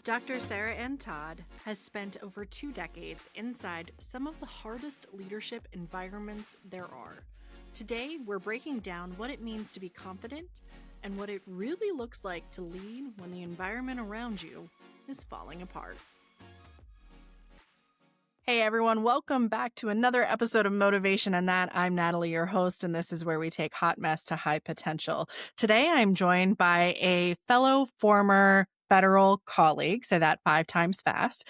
Dr. Sara Ann Todd has spent over 2 decades inside some of the hardest leadership environments there are. Today, we're breaking down what it means to be confident and what it really looks like to lead when the environment around you is falling apart. Hey everyone, welcome back to another episode of Motivation and That. I'm Natalie, your host, and this is where we take hot mess to high potential. Today I'm joined by a fellow former federal colleague, say that 5 times fast,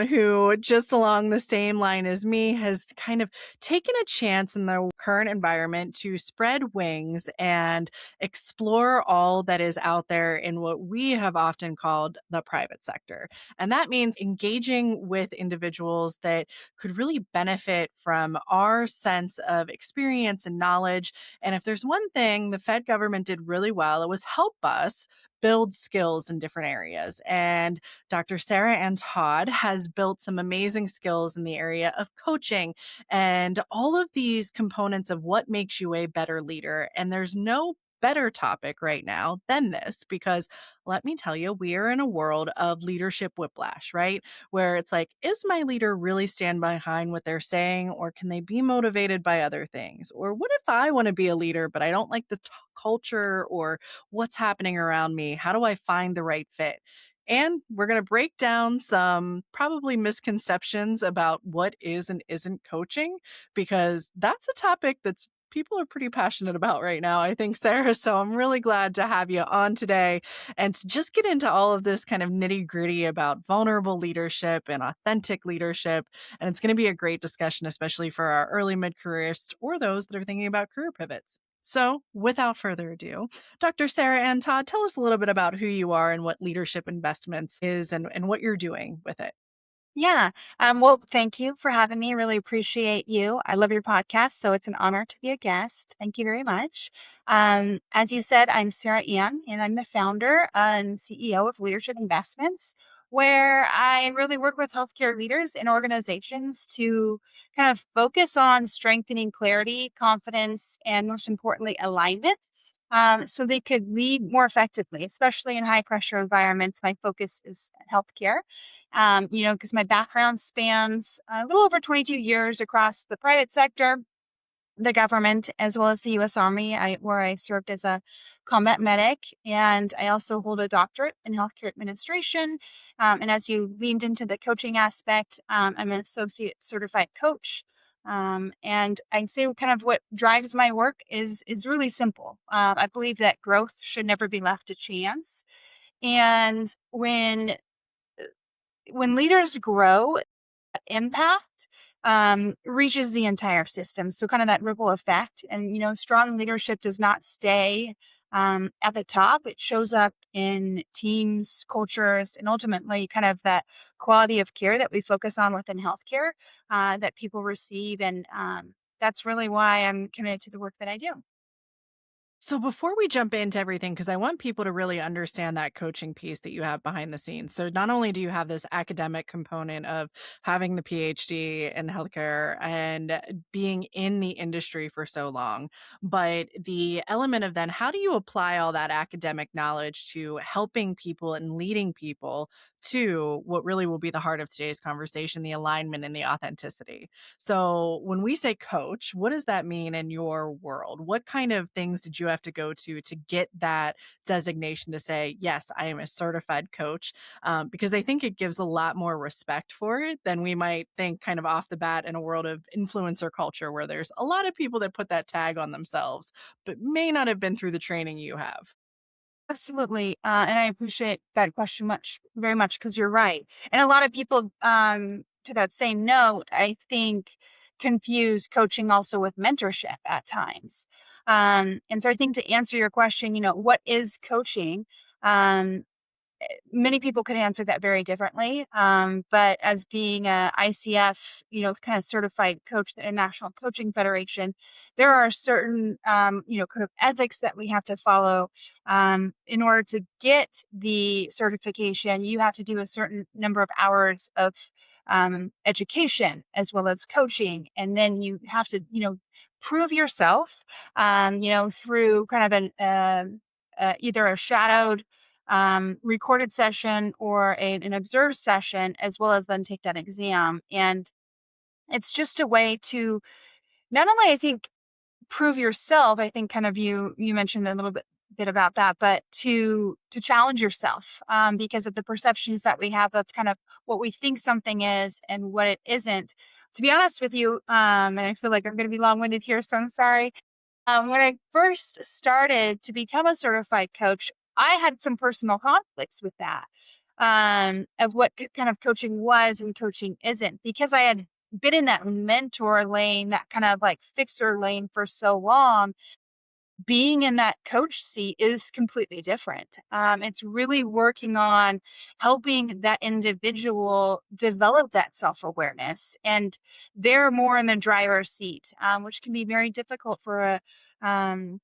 who just along the same line as me has kind of taken a chance in the current environment to spread wings and explore all that is out there in what we have often called the private sector. And that means engaging with individuals that could really benefit from our sense of experience and knowledge. And if there's one thing the Fed government did really well, it was help us build skills in different areas. And Dr. Sara Ann Todd has built some amazing skills in the area of coaching and all of these components of what makes you a better leader. And there's no better topic right now than this because let me tell you, we are in a world of leadership whiplash, right? Where it's like, is my leader really stand behind what they're saying, or can they be motivated by other things? Or what if I want to be a leader, but I don't like the culture or what's happening around me? How do I find the right fit? And we're going to break down some probably misconceptions about what is and isn't coaching, because that's a topic that's people are pretty passionate about right now, I think, Sarah. So I'm really glad to have you on today and to just get into all of this kind of nitty gritty about vulnerable leadership and authentic leadership. And it's going to be a great discussion, especially for our early mid-careerists or those that are thinking about career pivots. So without further ado, Dr. Sara Ann Todd, tell us a little bit about who you are and what leadership investments is and what you're doing with it. Yeah. Well, thank you for having me. Really appreciate you. I love your podcast, so it's an honor to be a guest. Thank you very much. As you said, I'm Sara Ann, and I'm the founder and CEO of Leadership Investments, where I really work with healthcare leaders and organizations to kind of focus on strengthening clarity, confidence, and most importantly, alignment. So they could lead more effectively, especially in high pressure environments. My focus is healthcare because my background spans a little over 22 years across the private sector, the government, as well as the U.S. Army, where I served as a combat medic. And I also hold a doctorate in healthcare administration. And as you leaned into the coaching aspect, I'm an associate certified coach. And I'd say kind of what drives my work is really simple. I believe that growth should never be left to chance. And when leaders grow, impact reaches the entire system. So kind of that ripple effect. And, strong leadership does not stay at the top. It shows up in teams, cultures, and ultimately kind of that quality of care that we focus on within healthcare that people receive. And that's really why I'm committed to the work that I do. So before we jump into everything, because I want people to really understand that coaching piece that you have behind the scenes. So not only do you have this academic component of having the PhD in healthcare and being in the industry for so long, but the element of then how do you apply all that academic knowledge to helping people and leading people to what really will be the heart of today's conversation, the alignment and the authenticity. So when we say coach, what does that mean in your world? What kind of things did you have to go to get that designation to say, yes, I am a certified coach? Because I think it gives a lot more respect for it than we might think kind of off the bat in a world of influencer culture where there's a lot of people that put that tag on themselves, but may not have been through the training you have. Absolutely. And I appreciate that question very much, because you're right. And a lot of people, to that same note, I think confuse coaching also with mentorship at times. And so I think to answer your question, what is coaching? Um, Many people could answer that very differently. But as being a ICF, kind of certified coach, the National Coaching Federation, there are certain, kind of ethics that we have to follow. In order to get the certification, you have to do a certain number of hours of education as well as coaching. And then you have to, prove yourself, through kind of either a shadowed recorded session or an observed session, as well as then take that exam. And it's just a way to not only, I think, prove yourself. I think kind of you mentioned a little bit about that, but to challenge yourself, because of the perceptions that we have of kind of what we think something is and what it isn't. To be honest with you, and I feel like I'm going to be long-winded here, so I'm sorry. When I first started to become a certified coach, I had some personal conflicts with that, of what kind of coaching was and coaching isn't, because I had been in that mentor lane, that kind of like fixer lane for so long. Being in that coach seat is completely different. It's really working on helping that individual develop that self awareness, and they're more in the driver's seat, which can be very difficult for um,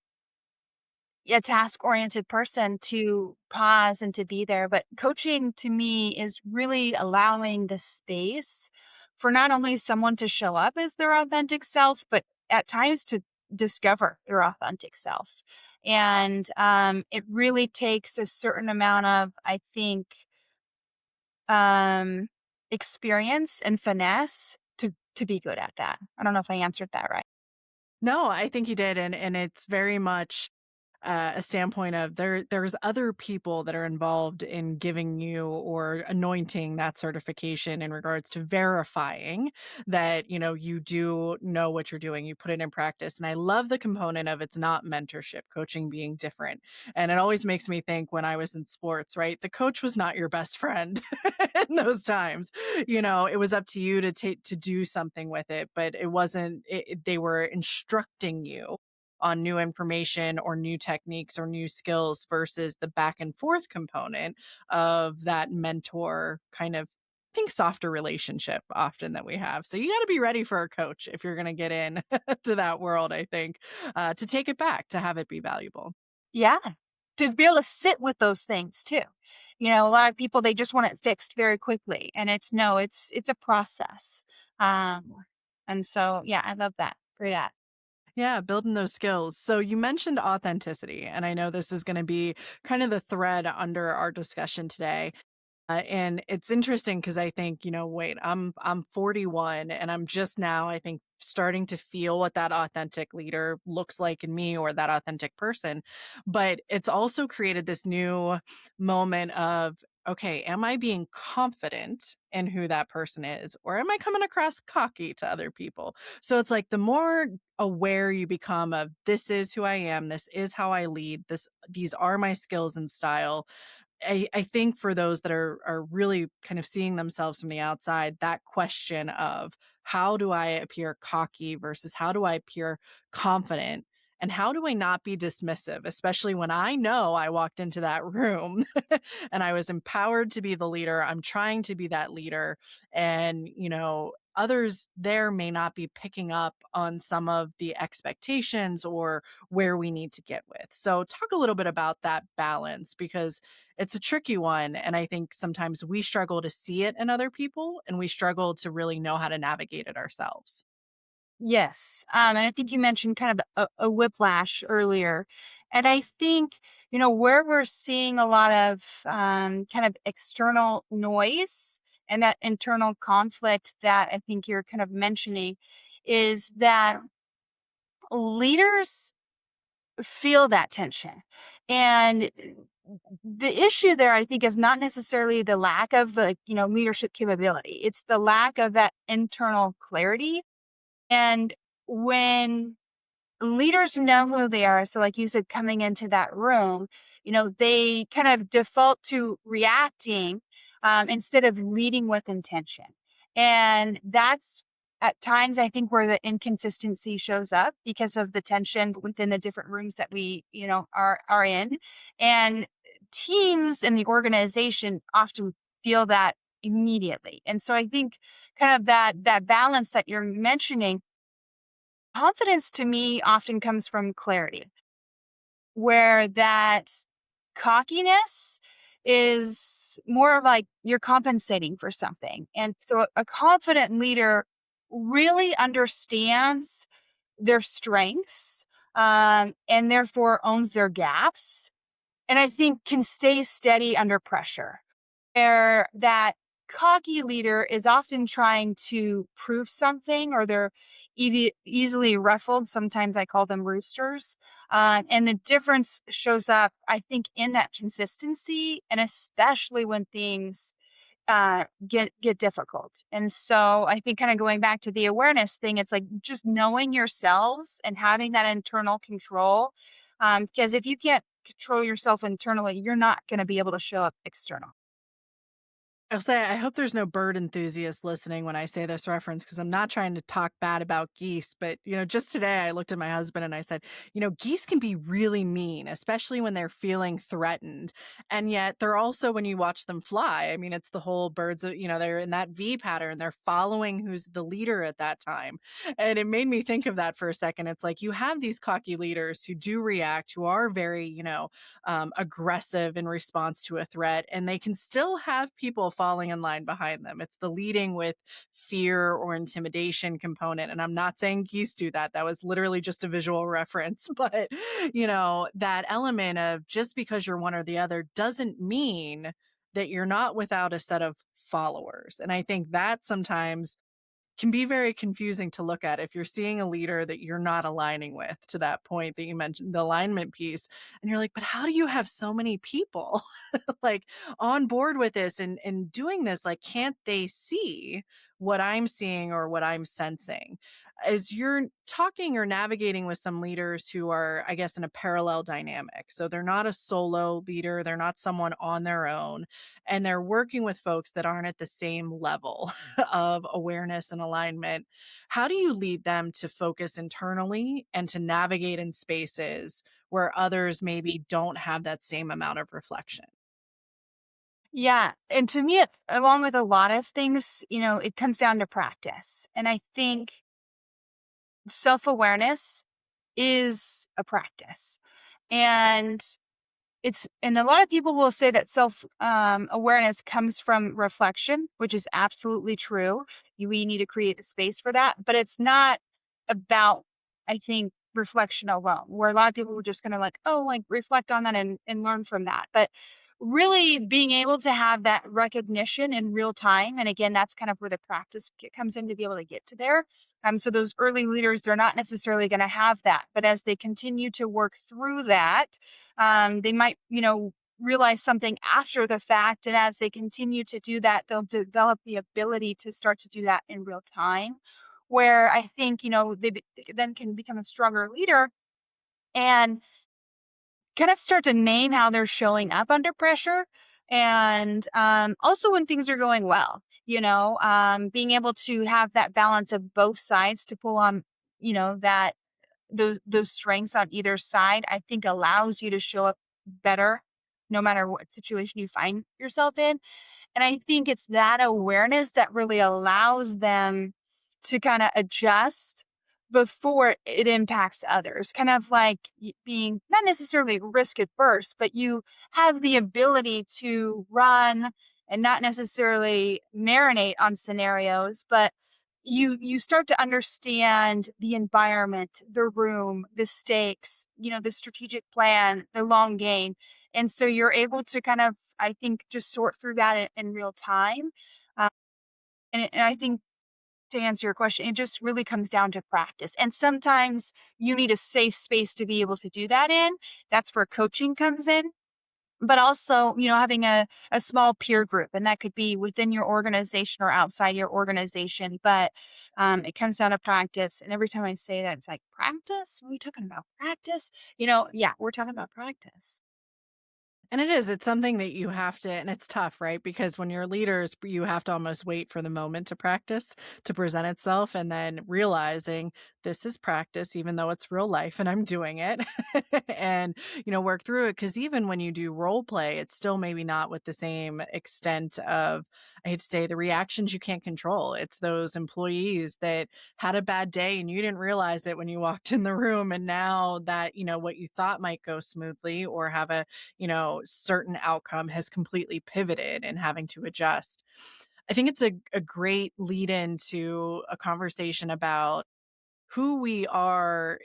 a task-oriented person to pause and to be there. But coaching to me is really allowing the space for not only someone to show up as their authentic self, but at times to discover their authentic self. And it really takes a certain amount of, I think, um, experience and finesse to be good at that. I don't know if I answered that right. No, I think you did, and it's very much a standpoint of there's other people that are involved in giving you or anointing that certification in regards to verifying that you do know what you're doing, you put it in practice. And I love the component of it's not mentorship, coaching being different. And it always makes me think when I was in sports, right, the coach was not your best friend in those times. It was up to you to take to do something with it, but it wasn't they were instructing you on new information or new techniques or new skills versus the back and forth component of that mentor kind of think softer relationship often that we have. So you got to be ready for a coach if you're going to get in to that world, I think, to take it back, to have it be valuable. Yeah. To be able to sit with those things too. A lot of people, they just want it fixed very quickly. And it's no, it's a process. Um, and so yeah, I love that. Great at. Yeah, building those skills. So you mentioned authenticity, and I know this is going to be kind of the thread under our discussion today. And it's interesting because I think, wait, I'm 41 and I'm just now, I think, starting to feel what that authentic leader looks like in me or that authentic person. But it's also created this new moment of, okay, am I being confident in who that person is, or am I coming across cocky to other people? So it's like the more aware you become of this is who I am, this is how I lead, these are my skills and style. I think for those that are really kind of seeing themselves from the outside, that question of how do I appear cocky versus how do I appear confident? And how do I not be dismissive, especially when I know I walked into that room and I was empowered to be the leader. I'm trying to be that leader. And, others there may not be picking up on some of the expectations or where we need to get with. So, talk a little bit about that balance because it's a tricky one. And I think sometimes we struggle to see it in other people and we struggle to really know how to navigate it ourselves. Yes. And I think you mentioned kind of a whiplash earlier. And I think, where we're seeing a lot of kind of external noise and that internal conflict that I think you're kind of mentioning is that leaders feel that tension. And the issue there, I think, is not necessarily the lack of the, leadership capability. It's the lack of that internal clarity. And when leaders know who they are, so like you said, coming into that room, they kind of default to reacting, instead of leading with intention. And that's at times, I think, where the inconsistency shows up because of the tension within the different rooms that we, are in. And teams in the organization often feel that immediately. And so I think kind of that balance that you're mentioning. Confidence to me often comes from clarity, where that cockiness is more of like you're compensating for something. And so a confident leader really understands their strengths, and therefore owns their gaps, and I think can stay steady under pressure. Where that cocky leader is often trying to prove something, or they're easily ruffled. Sometimes I call them roosters. And the difference shows up, I think, in that consistency, and especially when things get difficult. And so I think, kind of going back to the awareness thing, it's like just knowing yourselves and having that internal control. Because if you can't control yourself internally, you're not going to be able to show up external. I'll say I hope there's no bird enthusiasts listening when I say this reference because I'm not trying to talk bad about geese. But, just today I looked at my husband and I said, geese can be really mean, especially when they're feeling threatened. And yet they're also, when you watch them fly, I mean, it's the whole birds, they're in that V pattern. They're following who's the leader at that time. And it made me think of that for a second. It's like you have these cocky leaders who do react, who are very, aggressive in response to a threat, and they can still have people falling in line behind them. It's the leading with fear or intimidation component. And I'm not saying geese do that. That was literally just a visual reference. But, that element of just because you're one or the other doesn't mean that you're not without a set of followers. And I think that sometimes can be very confusing to look at if you're seeing a leader that you're not aligning with, to that point that you mentioned, the alignment piece. And you're like, but how do you have so many people like on board with this and doing this? Like, can't they see what I'm seeing or what I'm sensing? As you're talking or navigating with some leaders who are, I guess, in a parallel dynamic. So they're not a solo leader, they're not someone on their own, and they're working with folks that aren't at the same level of awareness and alignment. How do you lead them to focus internally and to navigate in spaces where others maybe don't have that same amount of reflection? Yeah. And to me, along with a lot of things, it comes down to practice. And I think self awareness is a practice. And and a lot of people will say that self awareness comes from reflection, which is absolutely true. We need to create the space for that, but it's not about, I think, reflection alone, where a lot of people were just going to like, oh, like reflect on that and learn from that. But really being able to have that recognition in real time. And again, that's kind of where the practice comes in to be able to get to there. So those early leaders, they're not necessarily going to have that, but as they continue to work through that, they might, realize something after the fact. And as they continue to do that, they'll develop the ability to start to do that in real time. Where I think, they then can become a stronger leader and kind of start to name how they're showing up under pressure. And also when things are going well, being able to have that balance of both sides to pull on, that those strengths on either side, I think allows you to show up better no matter what situation you find yourself in. And I think it's that awareness that really allows them to kind of adjust before it impacts others. Kind of like being not necessarily risk adverse, but you have the ability to run and not necessarily marinate on scenarios, but you start to understand the environment, the room, the stakes, the strategic plan, the long game. And so you're able to kind of, I think, just sort through that in real time. Uh, and I think, to answer your question, it just really comes down to practice. And sometimes you need a safe space to be able to do that in. That's where coaching comes in. But also, having a small peer group, and that could be within your organization or outside your organization. But it comes down to practice. And every time I say that, it's like, practice? What are you talking about? Practice? Yeah, we're talking about practice. And it is, it's something that you have to, and it's tough, right? Because when you're leaders, you have to almost wait for the moment to practice to present itself, and then realizing this is practice, even though it's real life and I'm doing it and, work through it. Cause even when you do role play, it's still maybe not with the same extent of, I hate to say, the reactions you can't control. It's those employees that had a bad day and you didn't realize it when you walked in the room. And now that, what you thought might go smoothly or have a certain outcome has completely pivoted and having to adjust. I think it's a great lead into a conversation about who we are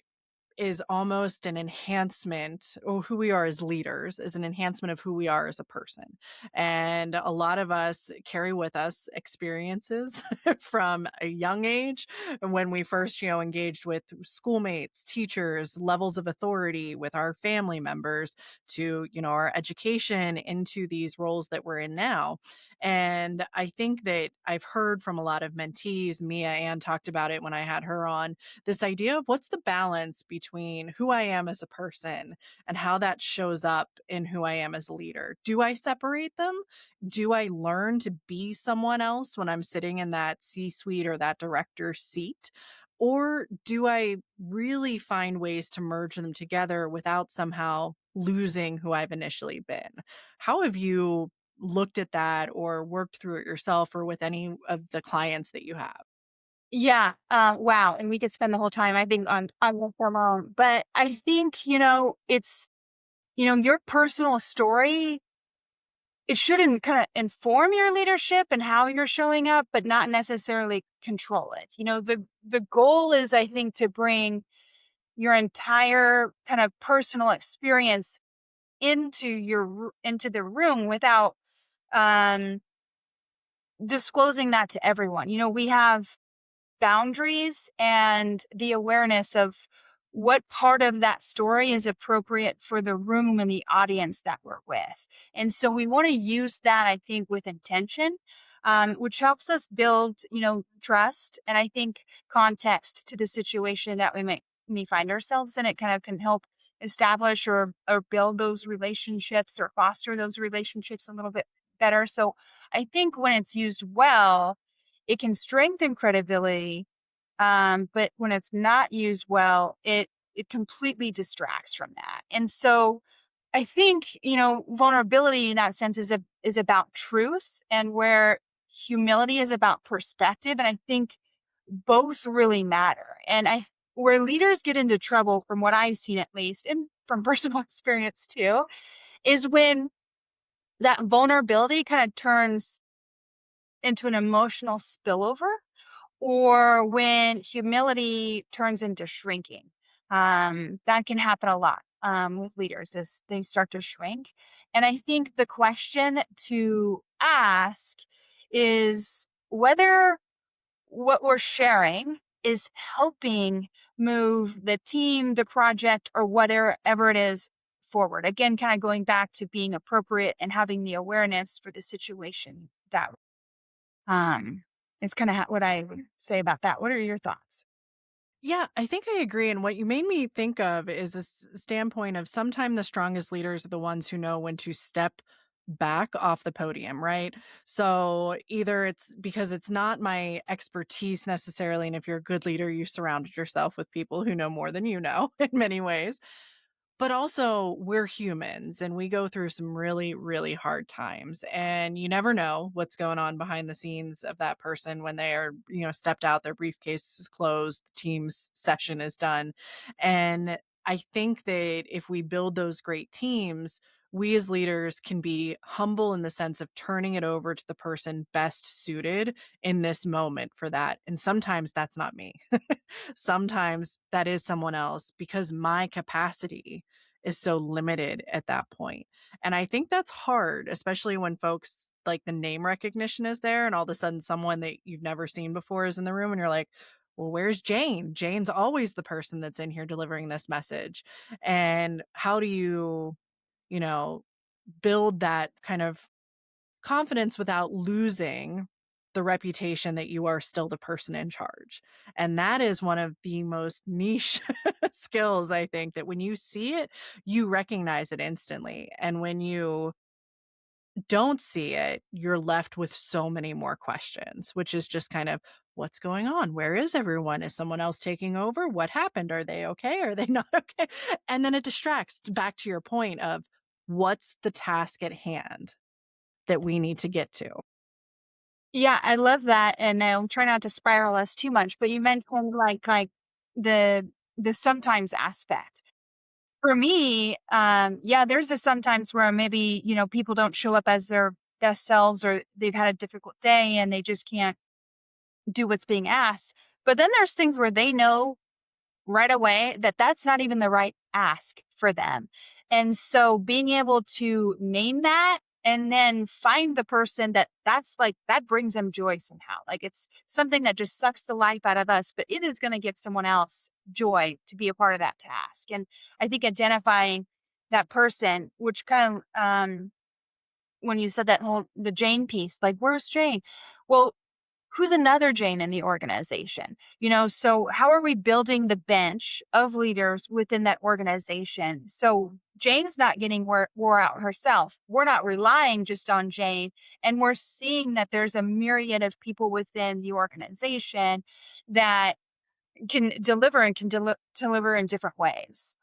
is almost an enhancement, or who we are as leaders is an enhancement of who we are as a person. And a lot of us carry with us experiences from a young age when we first, engaged with schoolmates, teachers, levels of authority with our family members to, our education into these roles that we're in now. And I think that I've heard from a lot of mentees, Mia Ann talked about it when I had her on, this idea of what's the balance between who I am as a person and how that shows up in who I am as a leader. Do I separate them? Do I learn to be someone else when I'm sitting in that C suite or that director seat? Or do I really find ways to merge them together without somehow losing who I've initially been? How have you looked at that or worked through it yourself or with any of the clients that you have? Yeah. Wow. And we could spend the whole time, I think, on this alone. But I think, it's, your personal story, it shouldn't kind of inform your leadership and how you're showing up, but not necessarily control it. The goal is, I think, to bring your entire kind of personal experience into the room without um disclosing that to everyone. We have boundaries and the awareness of what part of that story is appropriate for the room and the audience that we're with. And so we want to use that, I think, with intention, which helps us build, trust and I think context to the situation that we find ourselves in. It kind of can help establish or build those relationships or foster those relationships a little bit better. So I think when it's used well, it can strengthen credibility, but when it's not used well, it completely distracts from that. And so I think, vulnerability in that sense is about truth, and where humility is about perspective. And I think both really matter. And where leaders get into trouble, from what I've seen at least, and from personal experience too, is when that vulnerability kind of turns into an emotional spillover, or when humility turns into shrinking. That can happen a lot with leaders as they start to shrink. And I think the question to ask is whether what we're sharing is helping move the team, the project, or whatever it is forward. Again, kind of going back to being appropriate and having the awareness for the situation that um, is kind of what I would say about that. What are your thoughts? Yeah, I think I agree. And what you made me think of is this standpoint of sometimes the strongest leaders are the ones who know when to step back off the podium, right? So either it's because it's not my expertise necessarily. And if you're a good leader, you surrounded yourself with people who know more than you know in many ways. But also, we're humans and we go through some really, really hard times. And you never know what's going on behind the scenes of that person when they are, stepped out, their briefcase is closed, the team's session is done. And I think that if we build those great teams, we as leaders can be humble in the sense of turning it over to the person best suited in this moment for that. And sometimes that's not me. Sometimes that is someone else because my capacity is so limited at that point. And I think that's hard, especially when folks like the name recognition is there and all of a sudden someone that you've never seen before is in the room and you're like, well, where's Jane? Jane's always the person that's in here delivering this message. And how do you know, build that kind of confidence without losing the reputation that you are still the person in charge. And that is one of the most niche skills, I think, that when you see it, you recognize it instantly. And when you don't see it, you're left with so many more questions, which is just kind of what's going on? Where is everyone? Is someone else taking over? What happened? Are they okay? Are they not okay? And then it distracts back to your point of what's the task at hand that we need to get to. Yeah, I love that, and I'll try not to spiral us too much. But you mentioned like the the sometimes aspect. For me, yeah, there's a sometimes where maybe people don't show up as their best selves, or they've had a difficult day and they just can't do what's being asked. But then there's things where they know right away that that's not even the right ask for them. And so being able to name that and then find the person that's like that brings them joy somehow. Like it's something that just sucks the life out of us, but it is going to give someone else joy to be a part of that task. And I think identifying that person, which kind of when you said that whole the Jane piece, like where's Jane? Well, who's another Jane in the organization? So how are we building the bench of leaders within that organization? So Jane's not getting wore out herself. We're not relying just on Jane. And we're seeing that there's a myriad of people within the organization that can deliver and deliver in different ways.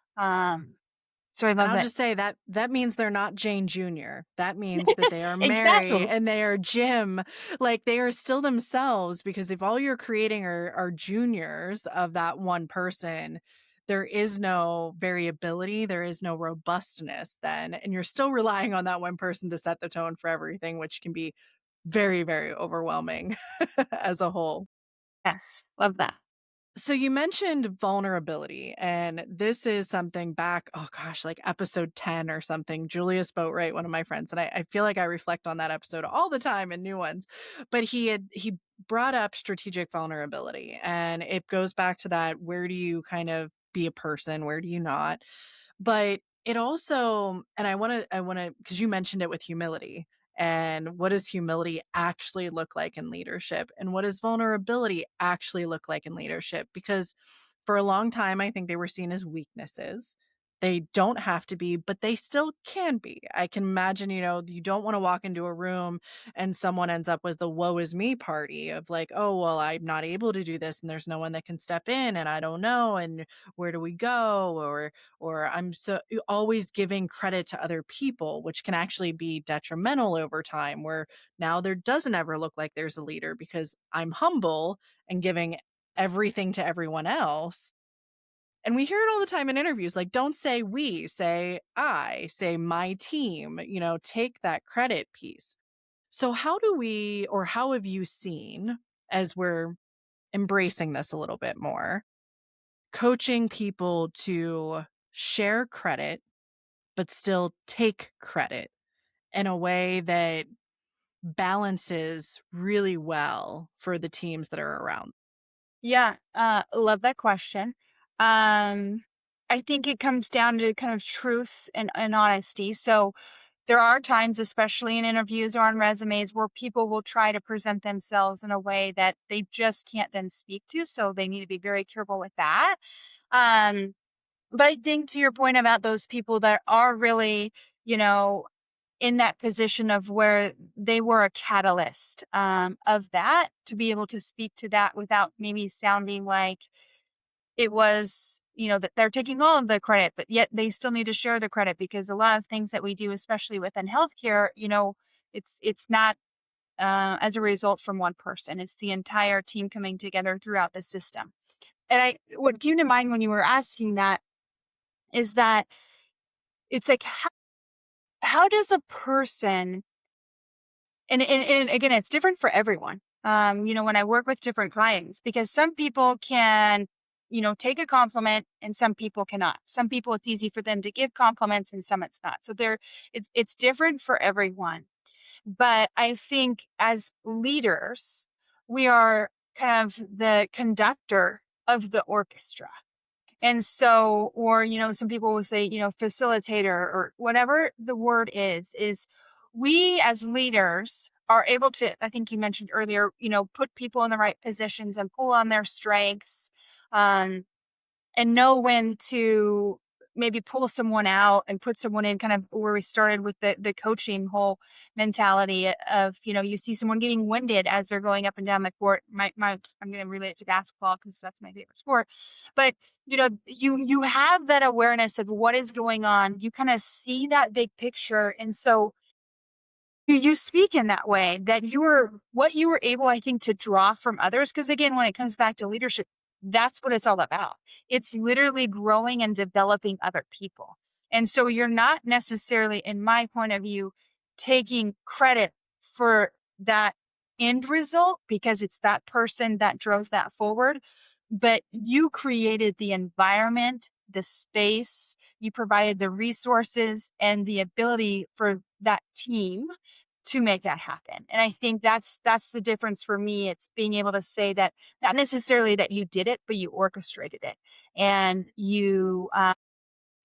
So I And love I'll that. just say that that means they're not Jane Jr. That means that they are Mary Exactly. and they are Jim. Like they are still themselves, because if all you're creating are juniors of that one person, there is no variability, there is no robustness then. And you're still relying on that one person to set the tone for everything, which can be very, very overwhelming as a whole. Yes. Love that. So you mentioned vulnerability, and this is something back, oh gosh, like episode 10 or something. Julius Boatwright, one of my friends, and I feel like I reflect on that episode all the time in new ones. But he brought up strategic vulnerability, and it goes back to that, where do you kind of be a person, where do you not? But it also, and I wanna because you mentioned it with humility. And what does humility actually look like in leadership? And what does vulnerability actually look like in leadership? Because for a long time, I think they were seen as weaknesses. They don't have to be, but they still can be. I can imagine, you don't want to walk into a room and someone ends up with the woe is me party of like, oh, well, I'm not able to do this and there's no one that can step in and I don't know. And where do we go? Or I'm so always giving credit to other people, which can actually be detrimental over time, where now there doesn't ever look like there's a leader because I'm humble and giving everything to everyone else. And we hear it all the time in interviews, like, don't say we, say I, say my team, take that credit piece. So how do we, or how have you seen, as we're embracing this a little bit more, coaching people to share credit but still take credit in a way that balances really well for the teams that are around? Yeah, love that question. Um, I think it comes down to kind of truth and honesty. So there are times, especially in interviews or on resumes, where people will try to present themselves in a way that they just can't then speak to. So they need to be very careful with that. Um, but I think to your point about those people that are really, you know, in that position of where they were a catalyst of that to be able to speak to that without maybe sounding like it was, that they're taking all of the credit, but yet they still need to share the credit because a lot of things that we do, especially within healthcare, it's not as a result from one person. It's the entire team coming together throughout the system. And what came to mind when you were asking that is that it's like, how does a person and again, it's different for everyone. When I work with different clients, because some people can, take a compliment and some people cannot. Some people it's easy for them to give compliments and some it's not. So it's different for everyone. But I think as leaders, we are kind of the conductor of the orchestra. And so, or, some people will say, facilitator or whatever the word is we as leaders are able to, I think you mentioned earlier, put people in the right positions and pull on their strengths. Um, and know when to maybe pull someone out and put someone in kind of where we started with the coaching whole mentality of, you see someone getting winded as they're going up and down the court. I'm going to relate it to basketball because that's my favorite sport. But, you have that awareness of what is going on. You kind of see that big picture. And so you speak in that way that what you were able, I think, to draw from others. Because again, when it comes back to leadership, that's what it's all about. It's literally growing and developing other people. And so you're not necessarily, in my point of view, taking credit for that end result because it's that person that drove that forward. but you created the environment, the space, you provided the resources and the ability for that team to make that happen. And I think that's the difference for me. It's being able to say that not necessarily that you did it, but you orchestrated it, and you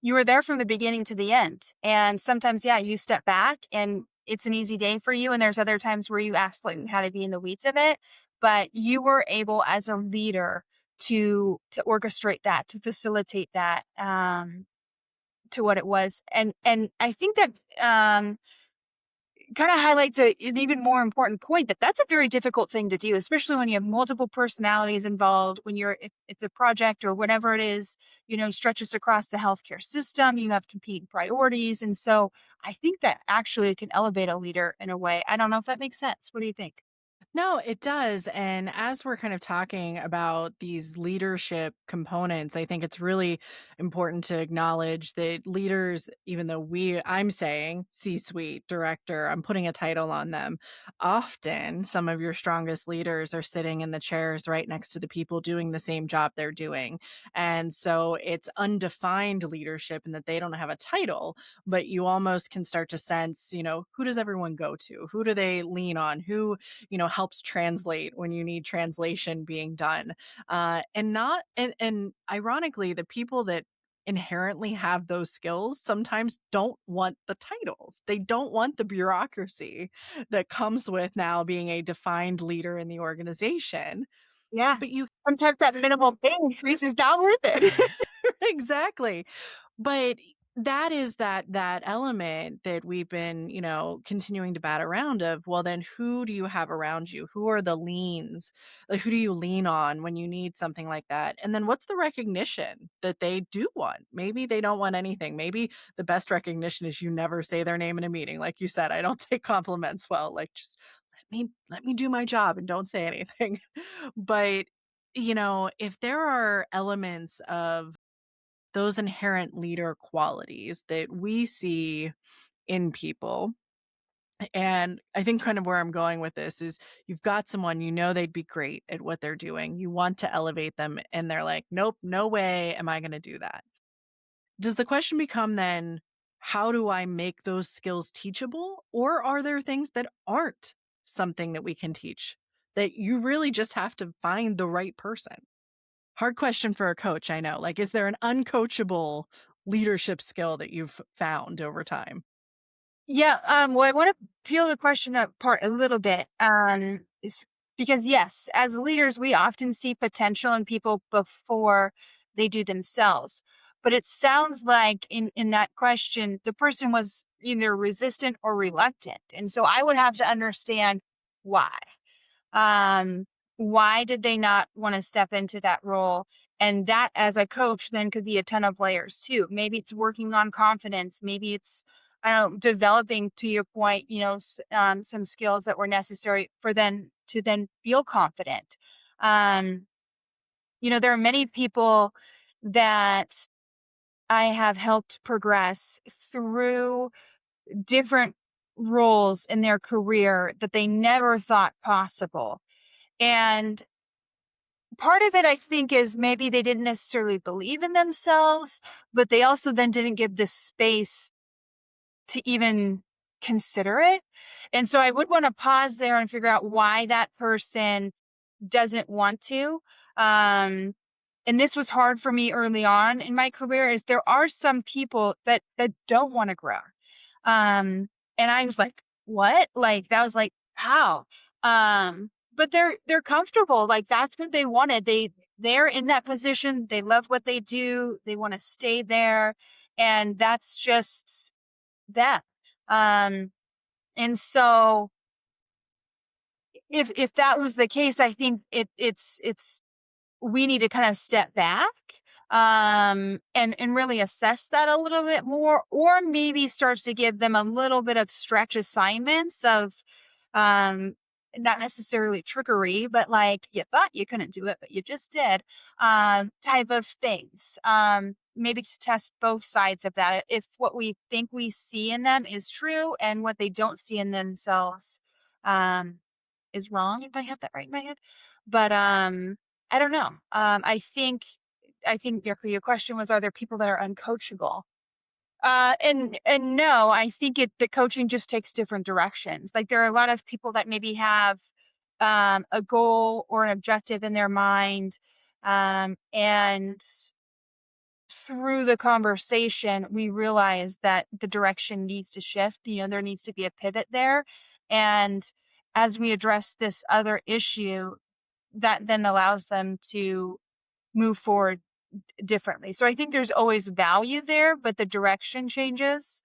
were there from the beginning to the end. And sometimes, yeah, you step back and it's an easy day for you. And there's other times where you absolutely had to be in the weeds of it. But you were able as a leader to orchestrate that, to facilitate that, to what it was. And I think that kind of highlights an even more important point, that that's a very difficult thing to do, especially when you have multiple personalities involved, when if the project or whatever it is, stretches across the healthcare system, you have competing priorities. And so I think that actually can elevate a leader in a way. I don't know if that makes sense. What do you think? No, it does. And as we're kind of talking about these leadership components, I think it's really important to acknowledge that leaders, even though I'm saying C suite, director, I'm putting a title on them. Often, some of your strongest leaders are sitting in the chairs right next to the people doing the same job they're doing. And so it's undefined leadership in that they don't have a title, but you almost can start to sense, who does everyone go to? Who do they lean on? Who helps translate when you need translation being done. And ironically, the people that inherently have those skills sometimes don't want the titles. They don't want the bureaucracy that comes with now being a defined leader in the organization. Yeah. But you Sometimes that minimal pay increase is not worth it. exactly. But that is that element that we've been, continuing to bat around of, well, then who do you have around you? Who are the leans? Like, who do you lean on when you need something like that? And then what's the recognition that they do want? Maybe they don't want anything. Maybe the best recognition is you never say their name in a meeting. Like you said, I don't take compliments well. Like, just let me do my job and don't say anything. But if there are elements of those inherent leader qualities that we see in people. And I think kind of where I'm going with this is you've got someone, they'd be great at what they're doing. You want to elevate them, and they're like, nope, no way am I going to do that. Does the question become then, how do I make those skills teachable? Or are there things that aren't something that we can teach, that you really just have to find the right person? Hard question for a coach, I know. Like, is there an uncoachable leadership skill that you've found over time? Yeah, well, I want to peel the question apart a little bit. Because yes, as leaders, we often see potential in people before they do themselves. But it sounds like in that question, the person was either resistant or reluctant. And so I would have to understand why. Um, why did they not want to step into that role? And that, as a coach, then could be a ton of layers too. Maybe it's working on confidence. Maybe it's, I don't know, developing, to your point, some skills that were necessary for them to then feel confident. Um, there are many people that I have helped progress through different roles in their career that they never thought possible. And part of it, I think, is maybe they didn't necessarily believe in themselves, but they also then didn't give the space to even consider it. And so I would want to pause there and figure out why that person doesn't want to. Um, and this was hard for me early on in my career, is there are some people that don't want to grow. And I was like, what? Like, that was like, how? But they're comfortable. Like, that's what they wanted. They're in that position. They love what they do. They want to stay there. And that's just that. Um, and so if that was the case, I think it's we need to kind of step back, and really assess that a little bit more, or maybe starts to give them a little bit of stretch assignments of, um, not necessarily trickery, but like, you thought you couldn't do it, but you just did, type of things. Maybe to test both sides of that. If what we think we see in them is true and what they don't see in themselves, um, is wrong, if I have that right in my head. But I don't know. I think your question was, are there people that are uncoachable? And no, I think the coaching just takes different directions. Like there are a lot of people that maybe have a goal or an objective in their mind, and through the conversation, we realize that the direction needs to shift. There needs to be a pivot there, and as we address this other issue, that then allows them to move forward differently. So I think there's always value there, but the direction changes.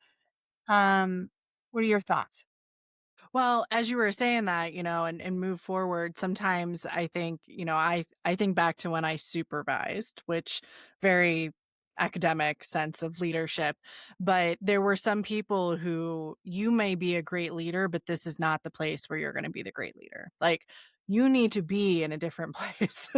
What are your thoughts? Well, as you were saying that, and move forward, sometimes I think, I think back to when I supervised, which very academic sense of leadership. But there were some people who you may be a great leader, but this is not the place where you're going to be the great leader. Like you need to be in a different place.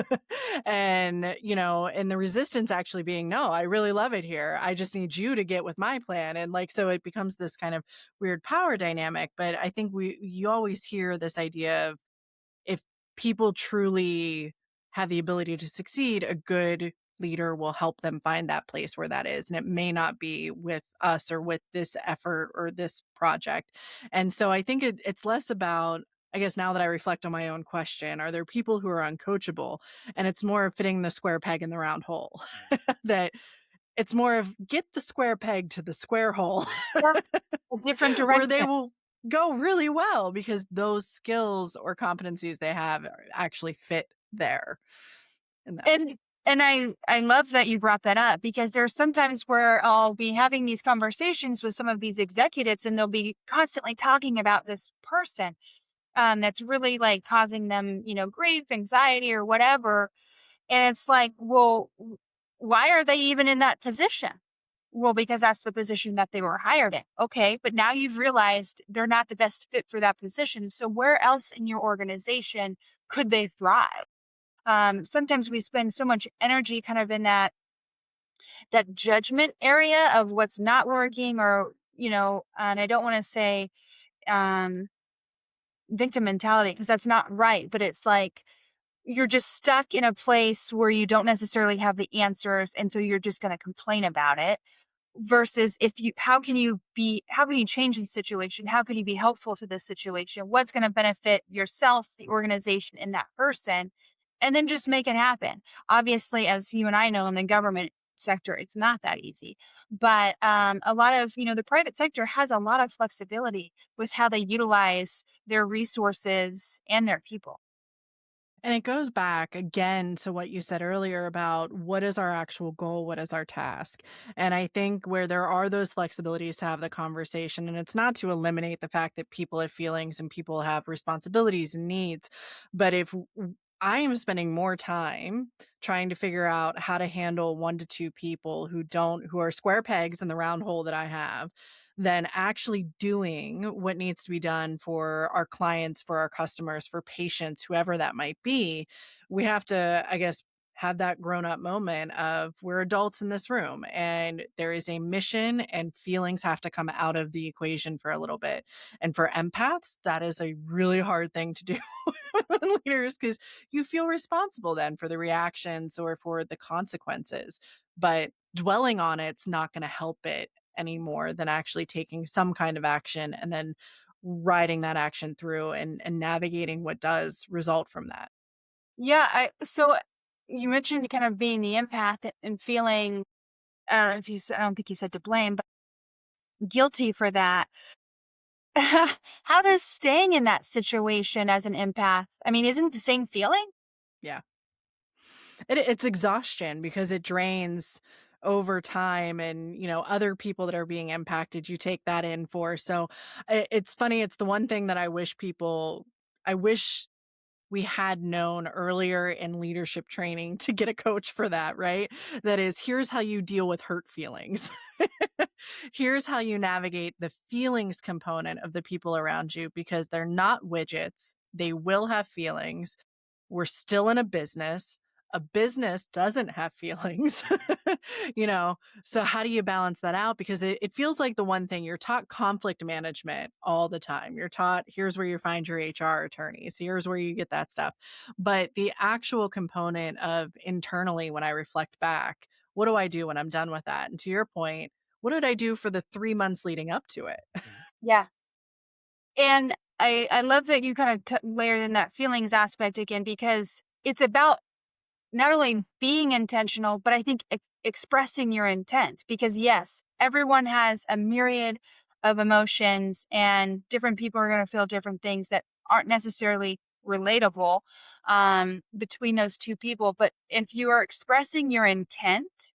And the resistance actually being, no, I really love it here. I just need you to get with my plan. And like, so it becomes this kind of weird power dynamic. But I think you always hear this idea of if people truly have the ability to succeed, a good leader will help them find that place where that is. And it may not be with us or with this effort or this project. And so I think it's less about, I guess now that I reflect on my own question, are there people who are uncoachable? And it's more of fitting the square peg in the round hole. That it's more of get the square peg to the square hole Yeah, a different where they direction. will go really well because those skills or competencies they have actually fit there in that. And I love that you brought that up, because there's sometimes where I'll be having these conversations with some of these executives, and they'll be constantly talking about this person that's really like causing them, grief, anxiety, or whatever. And it's like, well, why are they even in that position? Well, because that's the position that they were hired in. Okay, but now you've realized they're not the best fit for that position. So where else in your organization could they thrive? Sometimes we spend so much energy kind of in that judgment area of what's not working, or and I don't want to say um, victim mentality, because that's not right. But it's like you're just stuck in a place where you don't necessarily have the answers, and so you're just going to complain about it. Versus, if you how can you change the situation? How can you be helpful to this situation? What's going to benefit yourself, the organization, and that person? And then just make it happen. Obviously, as you and I know, in the government sector, it's not that easy. But a lot of, the private sector has a lot of flexibility with how they utilize their resources and their people. And it goes back again to what you said earlier about what is our actual goal? What is our task? And I think where there are those flexibilities to have the conversation, and it's not to eliminate the fact that people have feelings and people have responsibilities and needs, but if I am spending more time trying to figure out how to handle 1 to 2 people who are square pegs in the round hole that I have, than actually doing what needs to be done for our clients, for our customers, for patients, whoever that might be. We have to, I guess, have that grown up moment of we're adults in this room and there is a mission and feelings have to come out of the equation for a little bit. And for empaths, that is a really hard thing to do with leaders because you feel responsible then for the reactions or for the consequences. But dwelling on it's not going to help it any more than actually taking some kind of action and then riding that action through and navigating what does result from that. Yeah, so you mentioned kind of being the empath and feeling, I don't know if I don't think you said to blame, but guilty for that. How does staying in that situation as an empath, I mean, isn't it the same feeling? Yeah. It's exhaustion because it drains over time and other people that are being impacted you take that in for. So it's funny, it's the one thing that I wish we had known earlier in leadership training to get a coach for that, right? That is, here's how you deal with hurt feelings. Here's how you navigate the feelings component of the people around you because they're not widgets. They will have feelings. We're still in a business. a business doesn't have feelings. you know, so how do you balance that out? Because it feels like the one thing you're taught conflict management all the time. You're taught here's where you find your HR attorneys, here's where you get that stuff. But the actual component of internally, when I reflect back, what do I do when I'm done with that? And to your point, what did I do for the 3 months leading up to it? Yeah. And I love that you kind of layered in that feelings aspect again, because it's about not only being intentional, but I think expressing your intent. Because yes, everyone has a myriad of emotions, and different people are going to feel different things that aren't necessarily relatable between those two people. But if you are expressing your intent,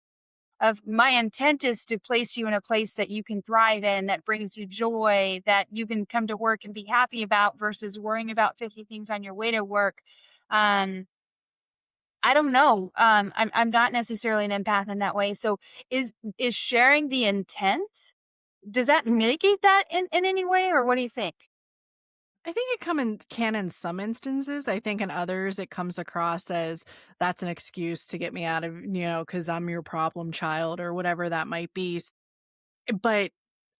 of my intent is to place you in a place that you can thrive in, that brings you joy, that you can come to work and be happy about, versus worrying about 50 things on your way to work. Um, I don't know. I'm not necessarily an empath in that way. So is sharing the intent, does that mitigate that in any way, or what do you think? I think can in some instances. I think in others it comes across as that's an excuse to get me out of, because I'm your problem child or whatever that might be. But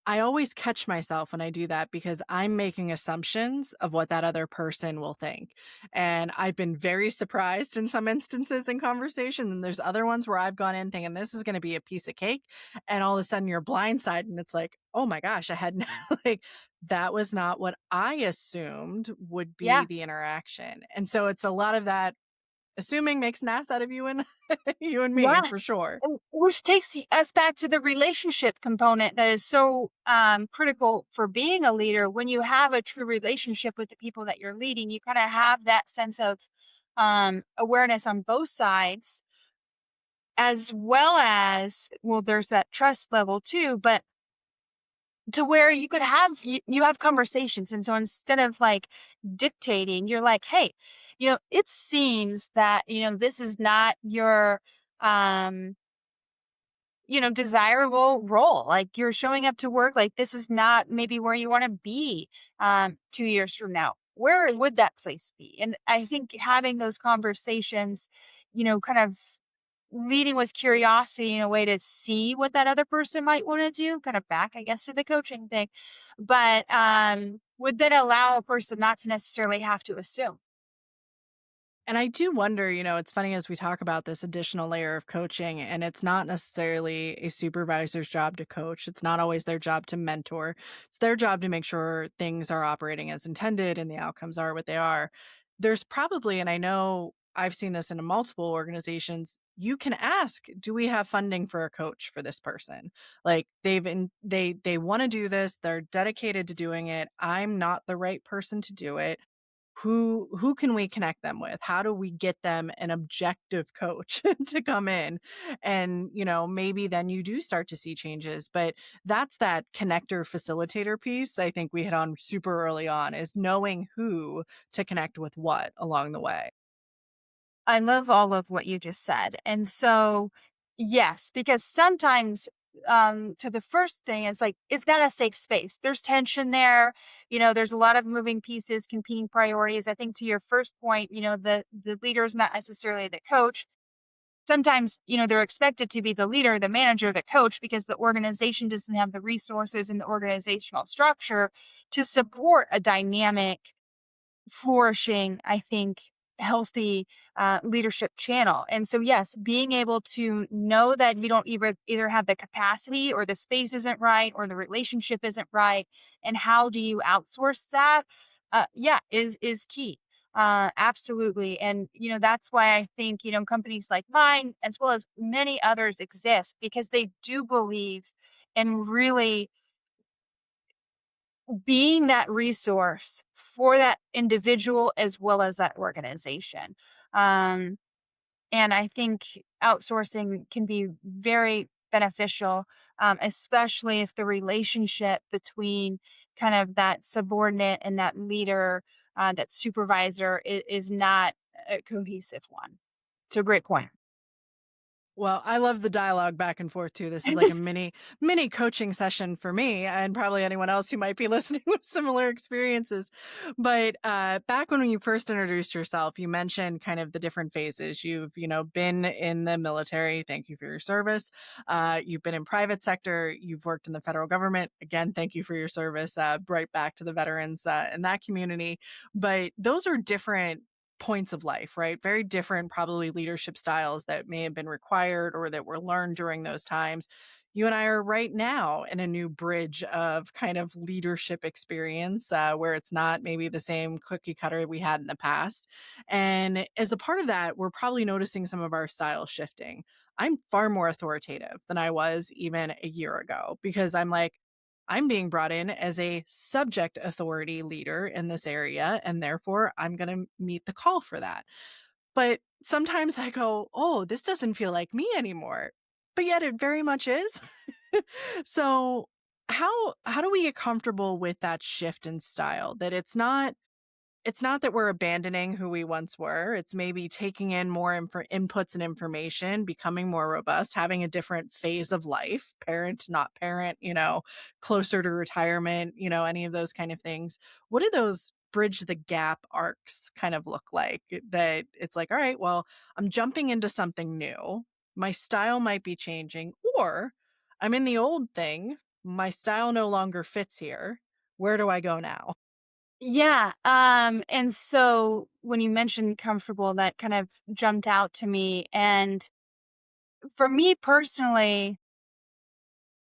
I always catch myself when I do that because I'm making assumptions of what that other person will think. And I've been very surprised in some instances in conversation. And there's other ones where I've gone in thinking this is going to be a piece of cake. And all of a sudden you're blindsided and it's like, oh my gosh, I had like, that was not what I assumed would Yeah. be the interaction. And so it's a lot of that assuming makes an ass out of you and you and me Yeah. for sure. Which takes us back to the relationship component that is so critical for being a leader. When you have a true relationship with the people that you're leading, you kind of have that sense of awareness on both sides, as well as, well, there's that trust level too, but to where you could have, you have conversations. And so instead of like dictating, you're like, hey, it seems that, this is not your, um, desirable role. Like, you're showing up to work, like this is not maybe where you want to be 2 years from now. Where would that place be? And I think having those conversations, kind of leading with curiosity in a way to see what that other person might want to do, kind of back, I guess, to the coaching thing, but would then allow a person not to necessarily have to assume. And I do wonder, it's funny as we talk about this additional layer of coaching, and it's not necessarily a supervisor's job to coach. It's not always their job to mentor. It's their job to make sure things are operating as intended and the outcomes are what they are. There's probably, and I know I've seen this in multiple organizations, you can ask, do we have funding for a coach for this person? Like they want to do this, they're dedicated to doing it. I'm not the right person to do it. Who can we connect them with? How do we get them an objective coach to come in? And, maybe then you do start to see changes, but that's that connector facilitator piece I think we hit on super early on, is knowing who to connect with what along the way. I love all of what you just said. And so, yes, because sometimes to the first thing is like, it's not a safe space. There's tension there. There's a lot of moving pieces, competing priorities. I think to your first point, the leader is not necessarily the coach. Sometimes, they're expected to be the leader, the manager, the coach, because the organization doesn't have the resources and the organizational structure to support a dynamic, flourishing, I think, healthy leadership channel. And so, yes, being able to know that you don't either have the capacity, or the space isn't right, or the relationship isn't right, and how do you outsource that? Yeah, is key. Absolutely. And that's why I think companies like mine, as well as many others, exist, because they do believe in really being that resource for that individual as well as that organization. Um, and I think outsourcing can be very beneficial, especially if the relationship between kind of that subordinate and that leader, that supervisor, is not a cohesive one. It's a great point. Well, I love the dialogue back and forth too. This is like a mini coaching session for me and probably anyone else who might be listening with similar experiences. But back when you first introduced yourself, you mentioned kind of the different phases. You've, been in the military. Thank you for your service. You've been in private sector. You've worked in the federal government. Again, thank you for your service. Right back to the veterans in that community. But those are different points of life, right? Very different, probably leadership styles that may have been required or that were learned during those times. You and I are right now in a new bridge of kind of leadership experience where it's not maybe the same cookie cutter we had in the past. And as a part of that, we're probably noticing some of our style shifting. I'm far more authoritative than I was even a year ago because I'm like, I'm being brought in as a subject authority leader in this area, and therefore I'm going to meet the call for that. But sometimes I go, oh, this doesn't feel like me anymore. But yet it very much is. So how do we get comfortable with that shift in style that it's not that we're abandoning who we once were. It's maybe taking in more inputs and information, becoming more robust, having a different phase of life, parent, not parent, closer to retirement, any of those kind of things. What do those bridge the gap arcs kind of look like? That it's like, all right, well, I'm jumping into something new. My style might be changing, or I'm in the old thing. My style no longer fits here. Where do I go now? Yeah, and so when you mentioned comfortable, that kind of jumped out to me, and for me personally,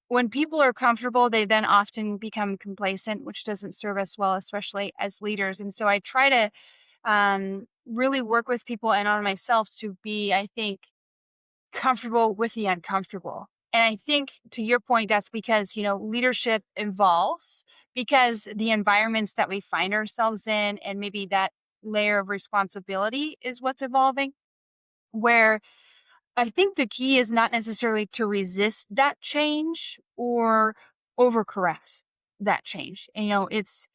when people are comfortable, they then often become complacent, which doesn't serve us well, especially as leaders, and so I try to, really work with people and on myself to be, I think, comfortable with the uncomfortable. And I think to your point, that's because, leadership evolves because the environments that we find ourselves in and maybe that layer of responsibility is what's evolving. Where I think the key is not necessarily to resist that change or overcorrect that change. It's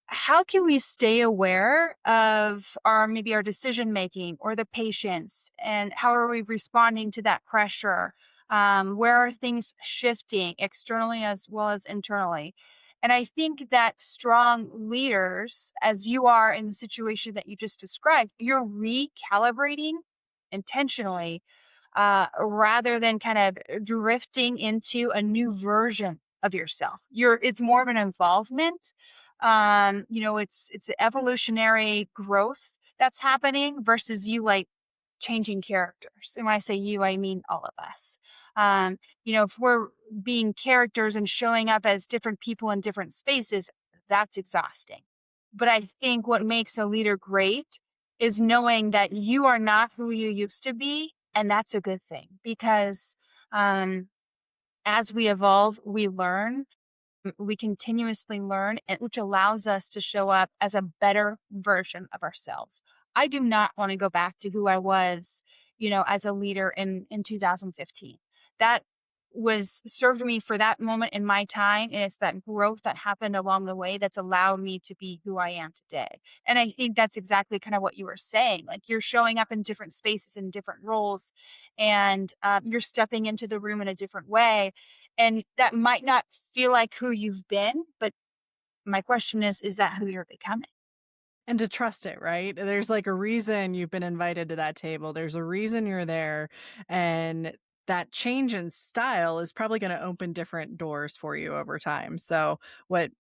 how can we stay aware of our decision making or the patience, and how are we responding to that pressure? Where are things shifting externally as well as internally? And I think that strong leaders, as you are in the situation that you just described, you're recalibrating intentionally, rather than kind of drifting into a new version of yourself. It's more of an involvement. It's evolutionary growth that's happening versus you like changing characters. And when I say you, I mean all of us. If we're being characters and showing up as different people in different spaces, that's exhausting. But I think what makes a leader great is knowing that you are not who you used to be. And that's a good thing because um, as we evolve, we learn, we continuously learn, and which allows us to show up as a better version of ourselves. I do not want to go back to who I was, as a leader in 2015. That was served me for that moment in my time, and it's that growth that happened along the way that's allowed me to be who I am today. And I think that's exactly kind of what you were saying. Like you're showing up in different spaces in different roles, and you're stepping into the room in a different way, and that might not feel like who you've been, but my question is that who you're becoming? And to trust it, right? There's like a reason you've been invited to that table. There's a reason you're there. And that change in style is probably going to open different doors for you over time. So what